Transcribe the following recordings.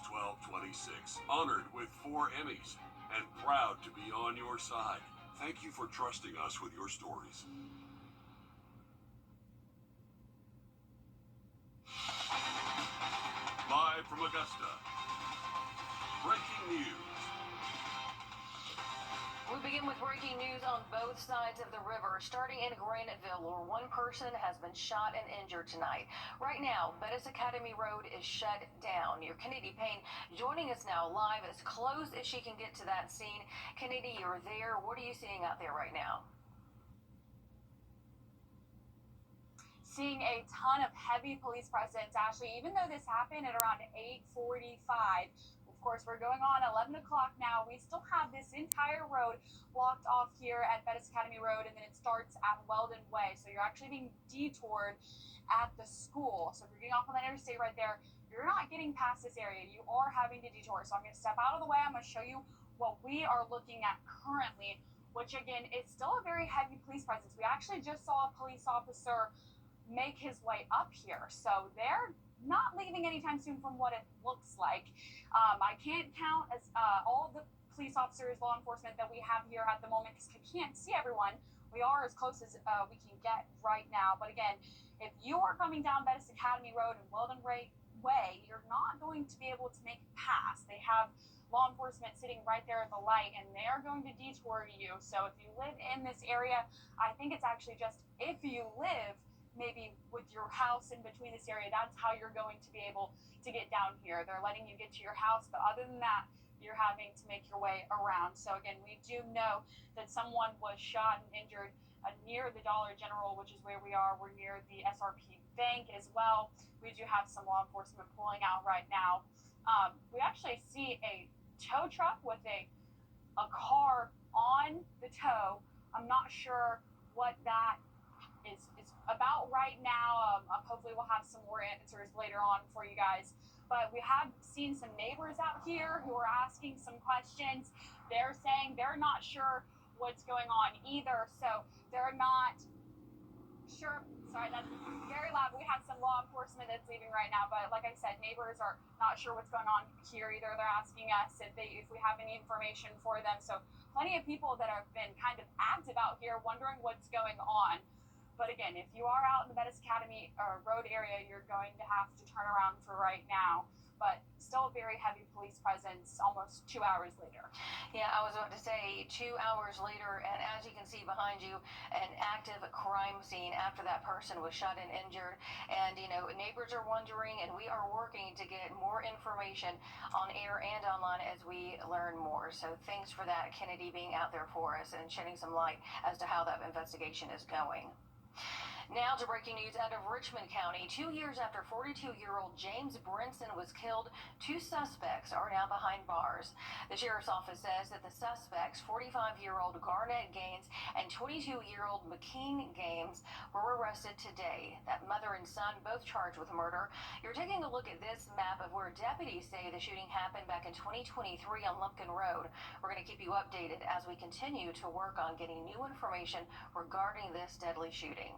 1226, honored with 4 Emmys, and proud to be on your side. Thank you for trusting us with your stories. Live from Augusta, breaking news. We begin with breaking news on both sides of the river, starting in Graniteville, where one person has been shot and injured tonight. Right now, Bettis Academy Road is shut down. Your Kennedy Payne joining us now live as close as she can get to that scene. Kennedy, you're there. What are you seeing out there right now? Seeing a ton of heavy police presence, Ashley, even though this happened at around 8:45. Of course, we're going on 11 o'clock now. We still have this entire road blocked off here at Bettis Academy Road, and then it starts at Weldon Way. So you're actually being detoured at the school. So if you're getting off on that interstate right there, you're not getting past this area. You are having to detour. So I'm going to step out of the way. I'm going to show you what we are looking at currently, which again is still a very heavy police presence. We actually just saw a police officer make his way up here. So they're not leaving anytime soon from what it looks like. I can't count as all the police officers, law enforcement that we have here at the moment because I can't see everyone. We are as close as we can get right now. But again, if you are coming down Bettis Academy Road and Weldon Way, you're not going to be able to make it past. They have law enforcement sitting right there at the light, and they are going to detour you. So if you live in this area, I think it's actually just if you live maybe with your house in between this area, that's how you're going to be able to get down here. They're letting you get to your house, but other than that, you're having to make your way around. So again, we do know that someone was shot and injured near the Dollar General, which is where we are. We're near the SRP Bank as well. We do have some law enforcement pulling out right now. We actually see a tow truck with a car on the tow. I'm not sure what that is about right now. Hopefully we'll have some more answers later on for you guys. But we have seen some neighbors out here who are asking some questions. They're saying they're not sure what's going on either. So they're not sure. Sorry, that's very loud. We have some law enforcement that's leaving right now. But like I said, neighbors are not sure what's going on here either. They're asking us if we have any information for them. So plenty of people that have been kind of active out here wondering what's going on. But again, if you are out in the Bettis Academy Road area, you're going to have to turn around for right now. But still a very heavy police presence almost 2 hours later. Yeah, I was about to say 2 hours later, and as you can see behind you, an active crime scene after that person was shot and injured. And, neighbors are wondering, and we are working to get more information on air and online as we learn more. So thanks for that, Kennedy, being out there for us and shedding some light as to how that investigation is going. Now to breaking news out of Richmond County. 2 years after 42-year-old James Brinson was killed, 2 suspects are now behind bars. The sheriff's office says that the suspects, 45-year-old Garnett Gaines and 22-year-old McKean Gaines, were arrested today. That mother and son both charged with murder. You're taking a look at this map of where deputies say the shooting happened back in 2023 on Lumpkin Road. We're going to keep you updated as we continue to work on getting new information regarding this deadly shooting.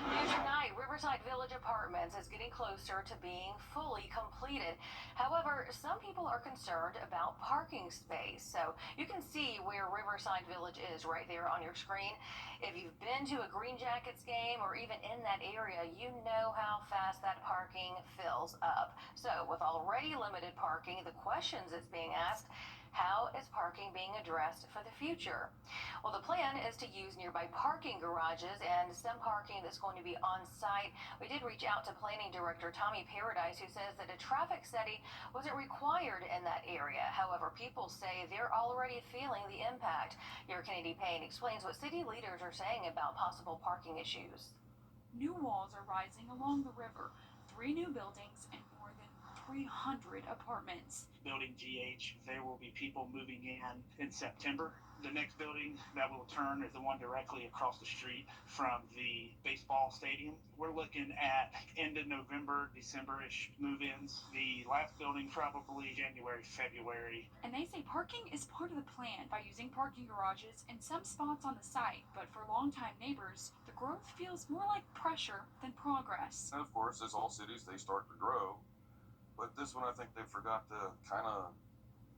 New tonight, Riverside Village Apartments is getting closer to being fully completed. However, some people are concerned about parking space. So you can see where Riverside Village is right there on your screen. If you've been to a Green Jackets game or even in that area, you know how fast that parking fills up. So with already limited parking, the questions that's being asked: how is parking being addressed for the future? Well, the plan is to use nearby parking garages and some parking that's going to be on site. We did reach out to Planning Director Tommy Paradise, who says that a traffic study wasn't required in that area. However, people say they're already feeling the impact. Your Kennedy Payne explains what city leaders are saying about possible parking issues. New walls are rising along the river, 3 new buildings and more than 300 apartments. Building GH, there will be people moving in September. The next building that will turn is the one directly across the street from the baseball stadium. We're looking at end of November, December-ish move-ins. The last building probably January, February. And they say parking is part of the plan by using parking garages in some spots on the site. But for longtime neighbors, the growth feels more like pressure than progress. And of course, as all cities, they start to grow. But this one, I think they forgot to kind of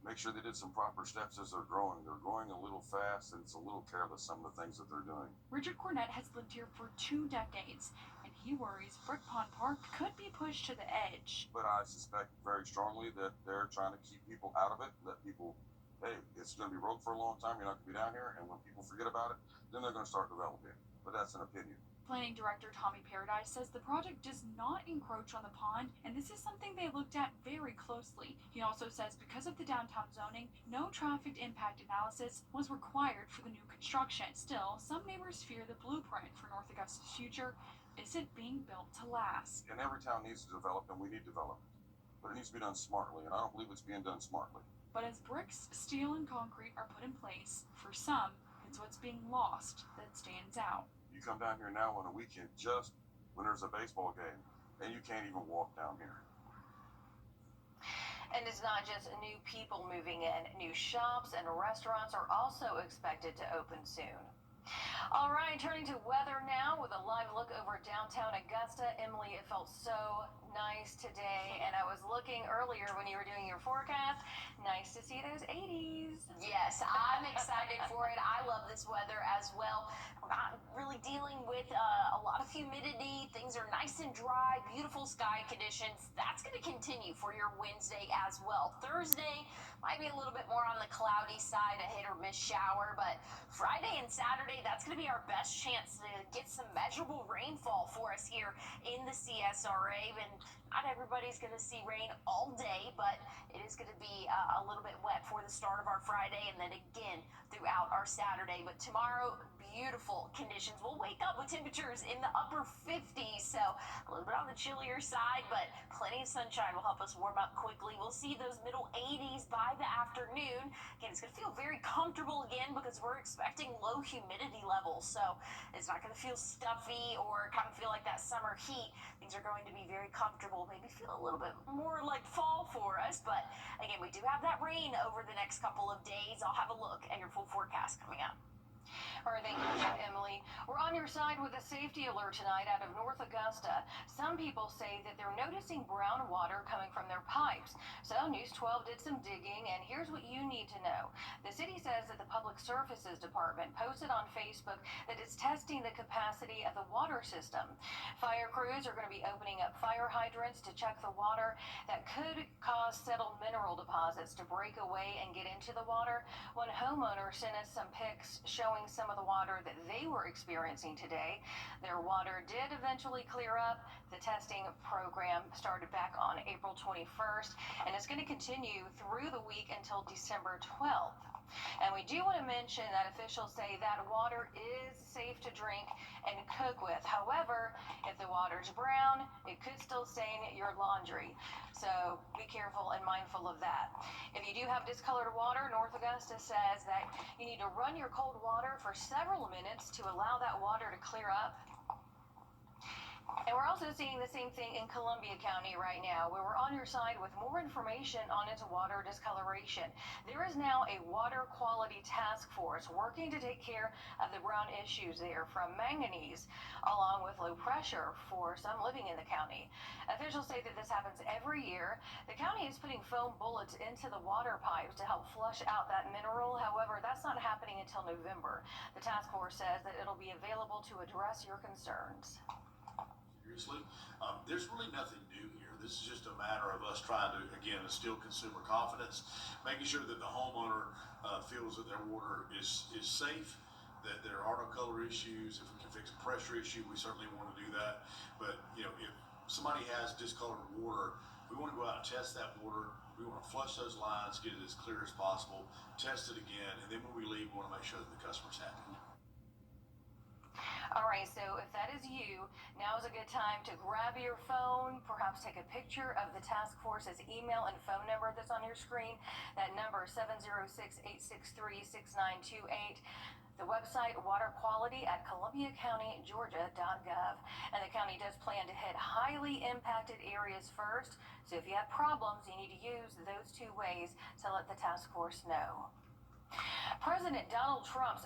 make sure they did some proper steps as they're growing. They're growing a little fast, and it's a little careless, some of the things that they're doing. Richard Cornett has lived here for 2 decades, and he worries Brick Pond Park could be pushed to the edge. But I suspect very strongly that they're trying to keep people out of it, let people, hey, it's going to be broke for a long time, you're not going to be down here, and when people forget about it, then they're going to start developing. But that's an opinion. Planning Director Tommy Paradise says the project does not encroach on the pond, and this is something they looked at very closely. He also says because of the downtown zoning, no traffic impact analysis was required for the new construction. Still, some neighbors fear the blueprint for North Augusta's future isn't being built to last. And every town needs to develop, and we need development. But it needs to be done smartly, and I don't believe it's being done smartly. But as bricks, steel, and concrete are put in place, for some, it's what's being lost that stands out. You come down here now on a weekend just when there's a baseball game, and you can't even walk down here. And it's not just new people moving in. New shops and restaurants are also expected to open soon. All right, turning to weather now with a live look over downtown Augusta. Emily, it felt so nice today, and I was looking earlier when you were doing your forecast. Nice to see those 80s. Yes, I'm excited for it. I love this weather as well. We're not really dealing with a lot of humidity. Things are nice and dry, beautiful sky conditions. That's going to continue for your Wednesday as well. Thursday might be a little bit more on the cloudy side, a hit or miss shower, but Friday and Saturday, that's going to be our best chance to get some measurable rainfall for us here in the CSRA. And not everybody's going to see rain all day, but it is going to be a little bit wet for the start of our Friday and then again throughout our Saturday. But tomorrow, beautiful conditions. We'll wake up with temperatures in the upper 50s, so a little bit on the chillier side, but plenty of sunshine will help us warm up quickly. We'll see those middle 80s by the afternoon. Again, it's going to feel very comfortable again because we're expecting low humidity levels, so it's not going to feel stuffy or kind of feel like that summer heat. Things are going to be very comfortable, maybe feel a little bit more like fall for us, but again, we do have that rain over the next couple of days. I'll have a look at your full forecast coming up. All right, thank you, Emily. We're on your side with a safety alert tonight out of North Augusta. Some people say that they're noticing brown water coming from their pipes. So News 12 did some digging, and here's what you need to know. The city says that the Public Services Department posted on Facebook that it's testing the capacity of the water system. Fire crews are going to be opening up fire hydrants to check the water that could cause settled mineral deposits to break away and get into the water. One homeowner sent us some pics showing some of the water that they were experiencing today. Their water did eventually clear up. The testing program started back on April 21st, and it's going to continue through the week until December 12th. And we do want to mention that officials say that water is safe to drink and cook with. However, if the water's brown, it could still stain your laundry. So be careful and mindful of that. If you do have discolored water, North Augusta says that you need to run your cold water for several minutes to allow that water to clear up. And we're also seeing the same thing in Columbia County right now, where we're on your side with more information on its water discoloration. There is now a water quality task force working to take care of the brown issues there, from manganese along with low pressure for some living in the county. Officials say that this happens every year. The county is putting foam bullets into the water pipes to help flush out that mineral. However, that's not happening until November. The task force says that it'll be available to address your concerns. Seriously, there's really nothing new here. This is just a matter of us trying to, again, instill consumer confidence, making sure that the homeowner feels that their water is safe, that there are no color issues. If we can fix a pressure issue, we certainly want to do that. But, you know, if somebody has discolored water, we want to go out and test that water. We want to flush those lines, get it as clear as possible, test it again, and then when we leave, we want to make sure that the customer's happy. All right, so if that is you, now is a good time to grab your phone, perhaps take a picture of the task force's email and phone number that's on your screen. That number, 706-863-6928. The website, waterquality@columbiacountygeorgia.gov. And the county does plan to hit highly impacted areas first. So if you have problems, you need to use those two ways to let the task force know. President Donald Trump's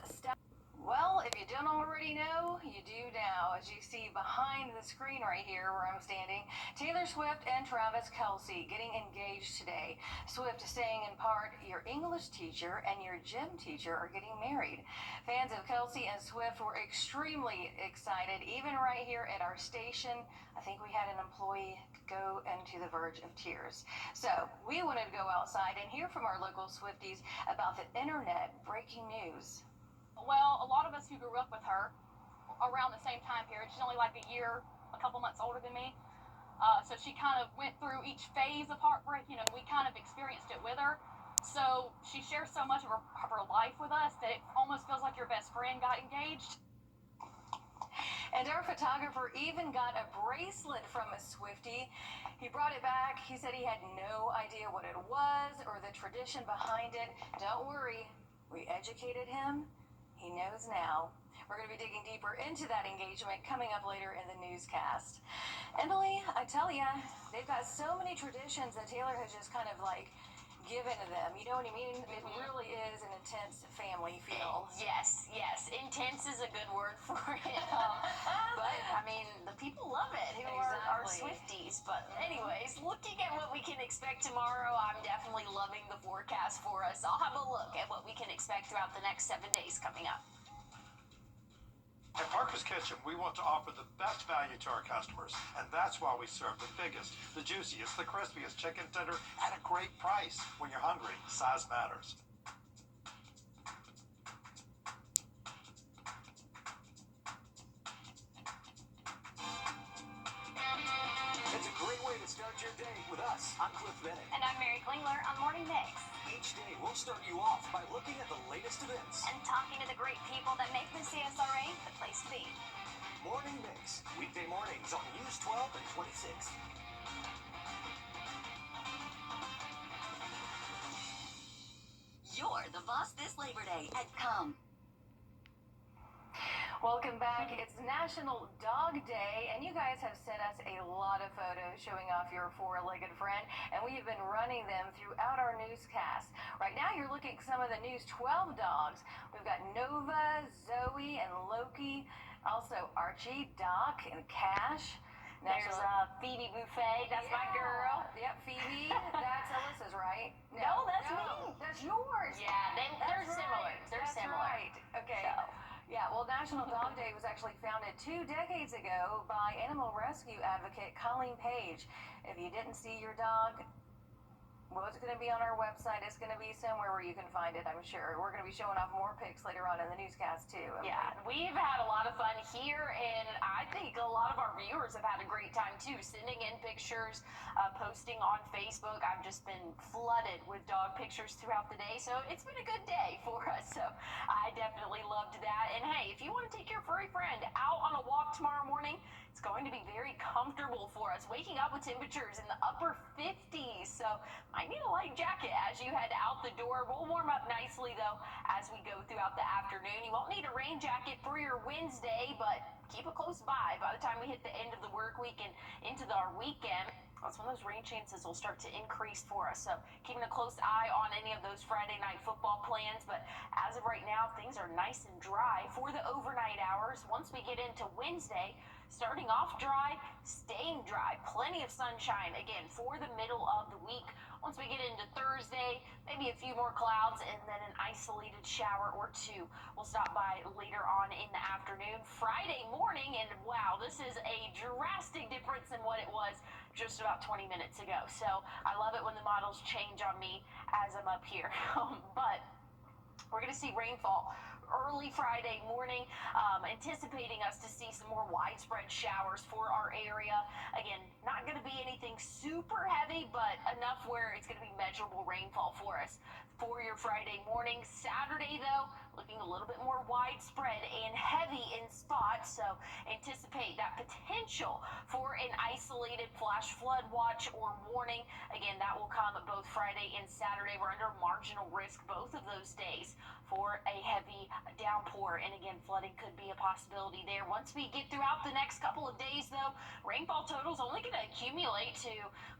Well, if you don't already know, you do now. As you see behind the screen right here where I'm standing, Taylor Swift and Travis Kelce getting engaged today. Swift saying in part, your English teacher and your gym teacher are getting married. Fans of Kelce and Swift were extremely excited, even right here at our station. I think we had an employee go into the verge of tears. So we wanted to go outside and hear from our local Swifties about the internet breaking news. Well, a lot of us who grew up with her around the same time period, she's only like a couple months older than me. So she kind of went through each phase of heartbreak. You know, we kind of experienced it with her. So she shares so much of her life with us that it almost feels like your best friend got engaged. And our photographer even got a bracelet from a Swiftie. He brought it back. He said he had no idea what it was or the tradition behind it. Don't worry, we educated him. He knows now. We're going to be digging deeper into that engagement coming up later in the newscast. Emily, I tell you, they've got so many traditions that Taylor has just kind of like given to them. You know what I mean? It really is an intense family feel. Yes. Intense is a good word for it. But, I mean, the people love it who are Swifties. But anyways, looking at what we can expect tomorrow, I'm definitely loving the forecast for us. I'll have a look at what we can expect throughout the next 7 days coming up. At Parker's Kitchen, we want to offer the best value to our customers, and that's why we serve the biggest, the juiciest, the crispiest chicken tender at a great price. When you're hungry, size matters. It's a great way to start your day with us. I'm Cliff Bennett. And I'm Mary Klingler on Morning Mix. Each day, we'll start you off by looking at the latest events. And talking to the great people that make the CSRA the place to be. Morning Mix, weekday mornings on News 12 and 26. You're the boss this Labor Day at Come. Welcome back. It's National Dog Day, and you guys have sent us a lot of photos showing off your four-legged friend, and we have been running them throughout our newscast. Right now, you're looking at some of the News 12 dogs. We've got Nova, Zoe, and Loki, also Archie, Doc, and Cash. There's Phoebe Buffet. That's my girl. Yep, Phoebe. That's Alyssa's, right? No, that's me. That's yours. Yeah, they're similar. They're That's similar. right. Okay. So. Yeah, well, National Dog Day was actually founded 2 decades ago by animal rescue advocate Colleen Page. If you didn't see your dog, well, it's going to be on our website. It's going to be somewhere where you can find it, I'm sure. We're going to be showing off more pics later on in the newscast, too. Yeah, we've had a lot of fun here, and I think a lot of our viewers have had a great time, too, sending in pictures, posting on Facebook. I've just been flooded with dog pictures throughout the day, so it's been a good day for us. So I definitely loved that. And, hey, if you want to take your furry friend out on a walk tomorrow morning, it's going to be very comfortable for us, waking up with temperatures in the upper 50s. So might need a light jacket as you head out the door. We'll warm up nicely, though, as we go throughout the afternoon. You won't need a rain jacket for your Wednesday, but keep it close by the time we hit the end of the work week and into our weekend. That's when those rain chances will start to increase for us. So keeping a close eye on any of those Friday night football plans. But as of right now, things are nice and dry for the overnight hours. Once we get into Wednesday, starting off dry, staying dry, plenty of sunshine again for the middle of the week. Once we get into Thursday, maybe a few more clouds and then an isolated shower or two. We'll stop by later on in the afternoon. Friday morning, and wow, this is a drastic difference in what it was just about 20 minutes ago. So I love it when the models change on me as I'm up here. But we're going to see rainfall early Friday morning, anticipating us to see some more widespread showers for our area. Again, not going to be anything super heavy, but enough where it's going to be measurable rainfall for us for your Friday morning. Saturday, though, looking a little bit more widespread and heavy in spots, so anticipate that potential for an isolated flash flood watch or warning. Again, that will come both Friday and Saturday. We're under marginal risk both of those days for a heavy downpour, and again, flooding could be a possibility there. Once we get throughout the next couple of days, though, rainfall totals only going to accumulate to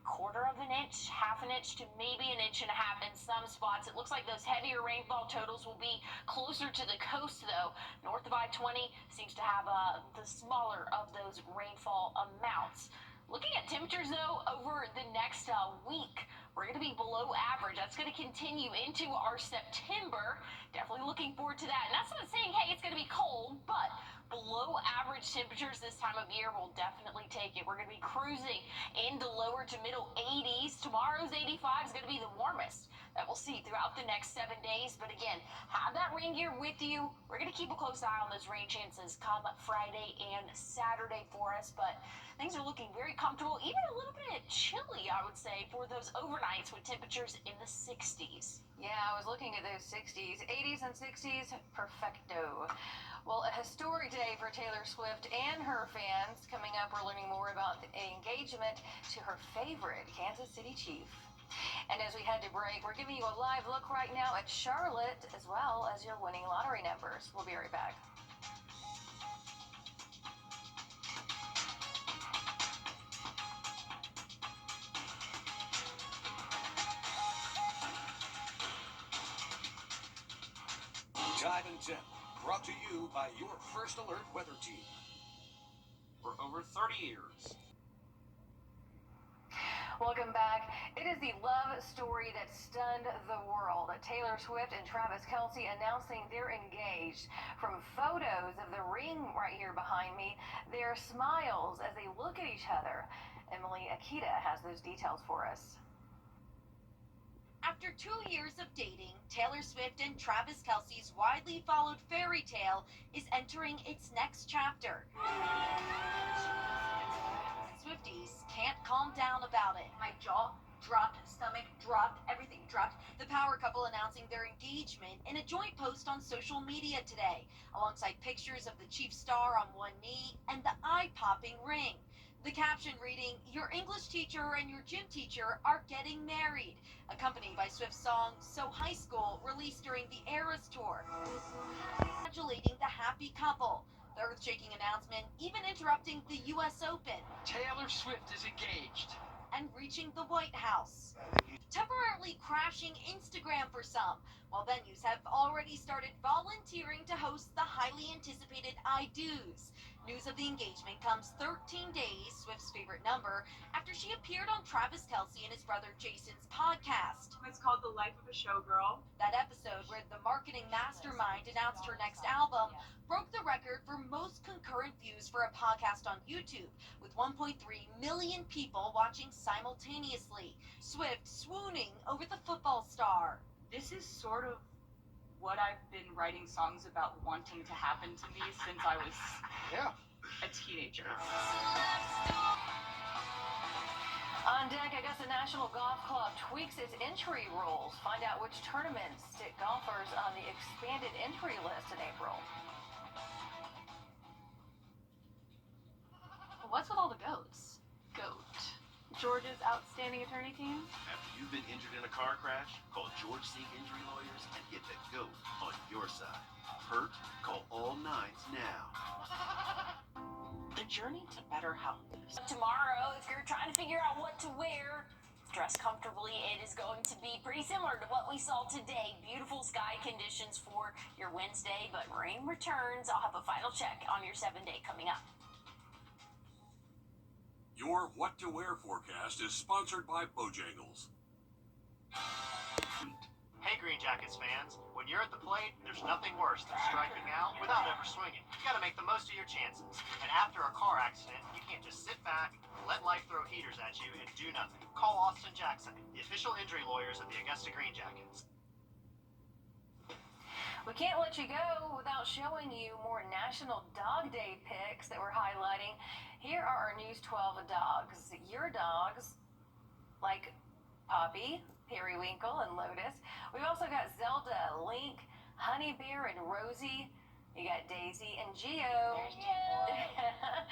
1/4 inch, 1/2 inch to maybe 1.5 inches in some spots. It looks like those heavier rainfall totals will be close closer to the coast, though. North of I-20 seems to have the smaller of those rainfall amounts. Looking at temperatures, though, over the next week, we're going to be below average. That's going to continue into our September. Definitely looking forward to that. And that's not saying, hey, it's going to be cold, but below average temperatures this time of year will definitely take it. We're going to be cruising into lower to middle 80s. Tomorrow's 85 is going to be the warmest that we'll see throughout the next 7 days. But again, have that rain gear with you. We're going to keep a close eye on those rain chances come Friday and Saturday for us. But things are looking very comfortable, even a little bit chilly, I would say, for those overnights with temperatures in the 60s. Yeah, I was looking at those 60s, 80s and 60s, perfecto. Well, a historic day for Taylor Swift and her fans. Coming up, we're learning more about the engagement to her favorite Kansas City Chief. And as we head to break, we're giving you a live look right now at Charlotte, as well as your winning lottery numbers. We'll be right back. Tide and Temp, brought to you by your First Alert weather team. For over 30 years. Welcome back. It is the love story that stunned the world. Taylor Swift and Travis Kelce announcing they're engaged. From photos of the ring right here behind me, their smiles as they look at each other. Emily Akita has those details for us. After 2 years of dating, Taylor Swift and Travis Kelce's widely followed fairy tale is entering its next chapter. Swifties can't calm down about it. My jaw dropped, stomach dropped, everything dropped. The power couple announcing their engagement in a joint post on social media today, alongside pictures of the Chief star on one knee and the eye-popping ring. The caption reading, "Your English teacher and your gym teacher are getting married," accompanied by Swift's song So High School, released during the Eras tour. Congratulating the happy couple. The earth-shaking announcement even interrupting the U.S. Open. Taylor Swift is engaged. And reaching the White House. Temporarily crashing Instagram for some, while venues have already started volunteering to host the highly anticipated I Do's. News of the engagement comes 13 days, Swift's favorite number, after she appeared on Travis Kelce and his brother Jason's podcast. It's called The Life of a Showgirl. That episode, where the marketing mastermind announced her next album, broke the record for most concurrent views for a podcast on YouTube, with 1.3 million people watching simultaneously. Swift swooning over the football star. This is sort of what I've been writing songs about wanting to happen to me since I was a teenager. On deck, Augusta National Golf Club tweaks its entry rules. Find out which tournaments stick golfers on the expanded entry list in April. What's with all the goats? Goat. Georgia's outstanding attorney team? After you've been injured in a car crash, call George C. Injury Lawyers and get the GOAT on your side. Hurt? Call all nines now. The journey to better health. Tomorrow, if you're trying to figure out what to wear, dress comfortably. It is going to be pretty similar to what we saw today. Beautiful sky conditions for your Wednesday, but rain returns. I'll have a final check on your 7-day coming up. Your What to Wear forecast is sponsored by Bojangles. Hey Green Jackets fans, when you're at the plate, there's nothing worse than striking out without ever swinging. You gotta make the most of your chances. And after a car accident, you can't just sit back, let life throw heaters at you, and do nothing. Call Austin Jackson, the official injury lawyers of the Augusta Green Jackets. We can't let you go without showing you more National Dog Day pics that we're highlighting. Here are our News 12 dogs. Your dogs, like Poppy, Periwinkle, and Lotus. We've also got Zelda, Link, Honey Bear, and Rosie. You got Daisy and Geo. There's Geo.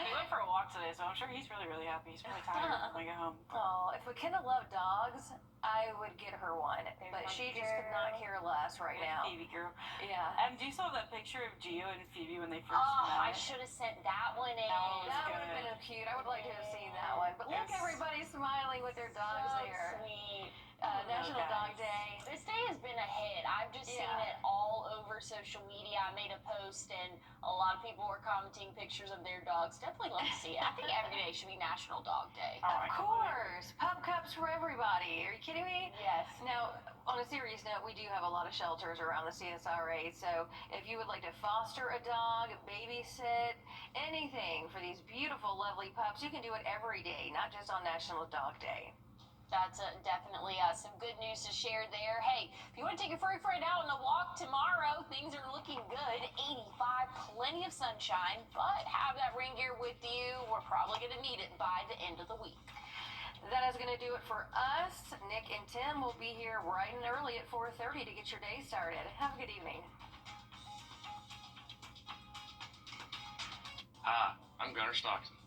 He went for a walk today, so I'm sure he's really, really happy. He's really tired when I get home. Oh, if McKenna loved dogs, I would get her one, but she just could not care less right now. Baby girl. Yeah. Do you saw that picture of Geo and Phoebe when they first Oh, met? I should have sent that one in. That would have been cute. I would like to have seen that one. But look, everybody's smiling with their dogs So there. sweet. National Dog Day. This day has been a hit. I've just seen it all over social media. I made a post and a lot of people were commenting pictures of their dogs. Definitely love to see it. I think every day should be National Dog Day. Of course. Pup cups for everybody. Are you kidding me? Yes. Now, on a serious note, we do have a lot of shelters around the CSRA, so if you would like to foster a dog, babysit, anything for these beautiful, lovely pups, you can do it every day, not just on National Dog Day. That's definitely some good news to share there. Hey, if you want to take your furry friend out on a walk tomorrow, things are looking good. 85, plenty of sunshine, but have that rain gear with you. We're probably going to need it by the end of the week. That is going to do it for us. Nick and Tim will be here bright and early at 4:30 to get your day started. Have a good evening. Hi, I'm Gunnar Stockton.